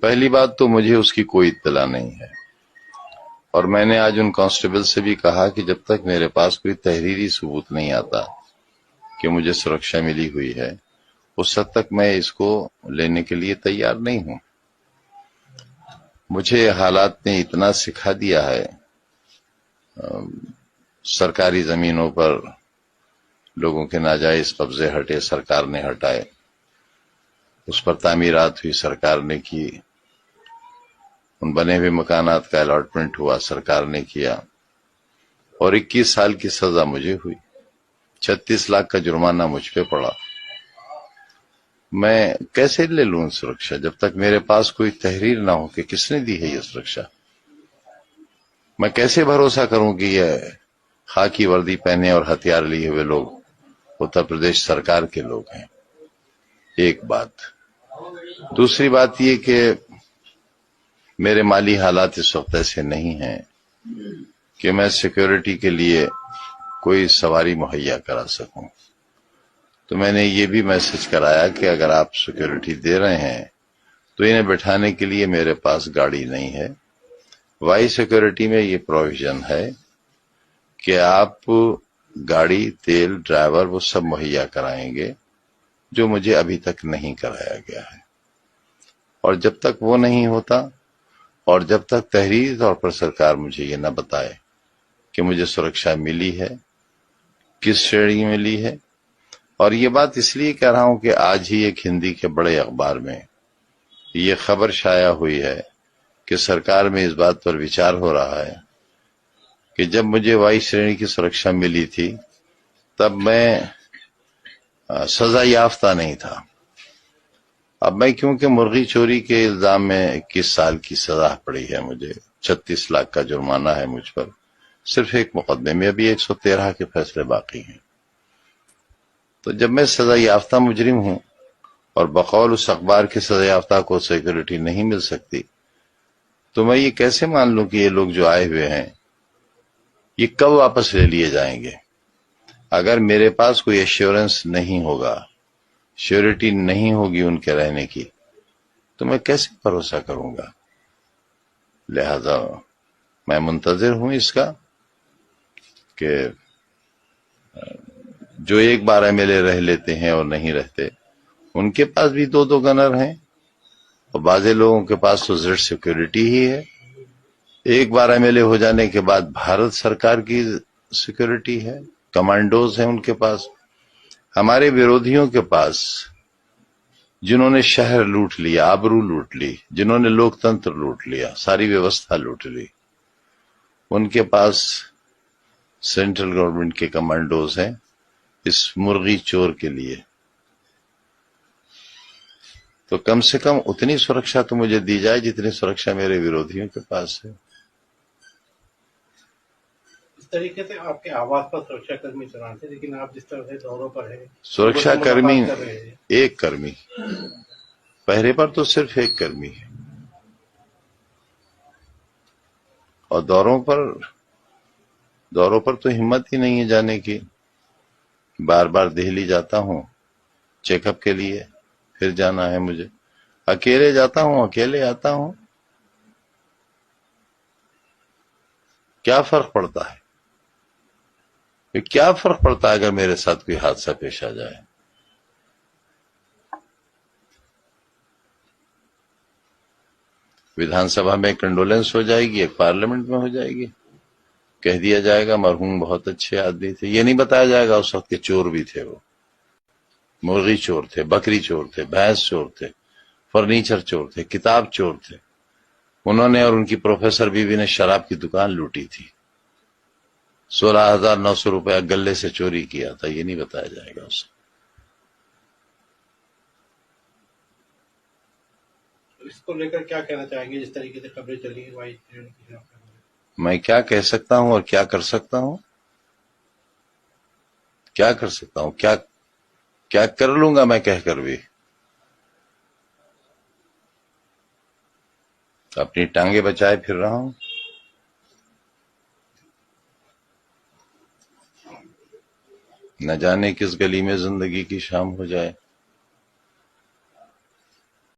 پہلی بات تو مجھے اس کی کوئی اطلاع نہیں ہے، اور میں نے آج ان کانسٹیبل سے بھی کہا کہ جب تک میرے پاس کوئی تحریری ثبوت نہیں آتا کہ مجھے سرکشا ملی ہوئی ہے، اس حد تک میں اس کو لینے کے لیے تیار نہیں ہوں۔ مجھے حالات نے اتنا سکھا دیا ہے، سرکاری زمینوں پر لوگوں کے ناجائز قبضے ہٹے، سرکار نے ہٹائے، اس پر تعمیرات ہوئی، سرکار نے کی، ان بنے ہوئے مکانات کا الاٹمنٹ ہوا، سرکار نے کیا، اور 21 سال کی سزا مجھے ہوئی، 36 لاکھ کا جرمانہ مجھ پہ پڑا۔ میں کیسے لے لوں سرکشا جب تک میرے پاس کوئی تحریر نہ ہو کہ کس نے دی ہے یہ سرکشا؟ میں کیسے بھروسہ کروں کہ یہ خاکی وردی پہنے اور ہتھیار لیے ہوئے لوگ اتر پردیش سرکار کے لوگ ہیں؟ ایک بات۔ دوسری بات یہ کہ میرے مالی حالات اس وقت ایسے نہیں ہیں کہ میں سیکیورٹی کے لیے کوئی سواری مہیا کرا سکوں، تو میں نے یہ بھی میسج کرایا کہ اگر آپ سیکیورٹی دے رہے ہیں تو انہیں بٹھانے کے لیے میرے پاس گاڑی نہیں ہے۔ وائی سیکیورٹی میں یہ پروویژن ہے کہ آپ گاڑی، تیل، ڈرائیور وہ سب مہیا کرائیں گے، جو مجھے ابھی تک نہیں کرایا گیا ہے، اور جب تک وہ نہیں ہوتا اور جب تک تحریری طور پر سرکار مجھے یہ نہ بتائے کہ مجھے سرکشا ملی ہے، کس شرح میں ملی ہے، اور یہ بات اس لیے کہہ رہا ہوں کہ آج ہی ایک ہندی کے بڑے اخبار میں یہ خبر شائع ہوئی ہے کہ سرکار میں اس بات پر وچار ہو رہا ہے کہ جب مجھے وائی شرح کی سرکشا ملی تھی تب میں سزا یافتہ نہیں تھا، اب میں کیونکہ مرغی چوری کے الزام میں 21 سال کی سزا پڑی ہے، مجھے 36 لاکھ کا جرمانہ ہے مجھ پر، صرف ایک مقدمے میں، ابھی 113 کے فیصلے باقی ہیں، تو جب میں سزا یافتہ مجرم ہوں اور بقول اس اخبار کے سزا یافتہ کو سیکورٹی نہیں مل سکتی، تو میں یہ کیسے مان لوں کہ یہ لوگ جو آئے ہوئے ہیں یہ کب واپس لے لیے جائیں گے؟ اگر میرے پاس کوئی ایشورنس نہیں ہوگا، شیورٹی نہیں ہوگی ان کے رہنے کی، تو میں کیسے بھروسہ کروں گا؟ لہذا میں منتظر ہوں اس کا کہ جو ایک بار ایم ایل اے رہ لیتے ہیں اور نہیں رہتے، ان کے پاس بھی 2 گنر ہیں، اور بعض لوگوں کے پاس تو زیڈ سیکورٹی ہی ہے، ایک بار ایم ایل اے ہو جانے کے بعد بھارت سرکار کی سیکورٹی ہے، کمانڈوز ہیں ان کے پاس۔ ہمارے ویرودھیوں کے پاس، جنہوں نے شہر لوٹ لیا، آبرو لوٹ لی، جنہوں نے لوک تنتر لوٹ لیا، ساری ویوستھا لوٹ لی، ان کے پاس سینٹرل گورنمنٹ کے کمانڈوز ہیں اس مرغی چور کے لیے، تو کم سے کم اتنی سرکشا تو مجھے دی جائے جتنی سرکشا میرے ویرودھیوں کے پاس ہے۔ اس طریقے سے آپ کے آواز پر سرکشا کرمی چلان تھے، لیکن آپ جس طرح سے دوروں پر ہیں، سرکشا کرمی ایک کرمی، پہرے پر تو صرف ایک کرمی ہے، اور دوروں پر تو ہمت ہی نہیں ہے جانے کی۔ بار بار دہلی جاتا ہوں چیک اپ کے لیے، پھر جانا ہے مجھے، اکیلے جاتا ہوں، اکیلے آتا ہوں، کیا فرق پڑتا ہے؟ کیا فرق پڑتا ہے اگر میرے ساتھ کوئی حادثہ پیش آ جائے؟ ویدھان سبھا میں کنڈولنس ہو جائے گی، ایک پارلیمنٹ میں ہو جائے گی، کہہ دیا جائے گا مرحوم بہت اچھے آدمی تھے، یہ نہیں بتایا جائے گا اس وقت کے چور بھی تھے، وہ مرغی چور تھے، بکری چور تھے، بھینس چور تھے، فرنیچر چور تھے، کتاب چور تھے، انہوں نے اور ان کی پروفیسر بیوی نے شراب کی دکان لوٹی تھی، 16,900 روپیہ گلے سے چوری کیا تھا، یہ نہیں بتایا جائے گا اس کو۔ اس کو لے کر کیا کہنا چاہیں گے؟ جس طریقے سے خبریں چلی ہیں وائی شرح کی خلاف، میں کیا کہہ سکتا ہوں اور کیا کر سکتا ہوں؟ کیا کر سکتا ہوں؟ کیا کر لوں گا میں کہہ کر بھی؟ اپنی ٹانگیں بچائے پھر رہا ہوں۔ نہ جانے کس گلی میں زندگی کی شام ہو جائے۔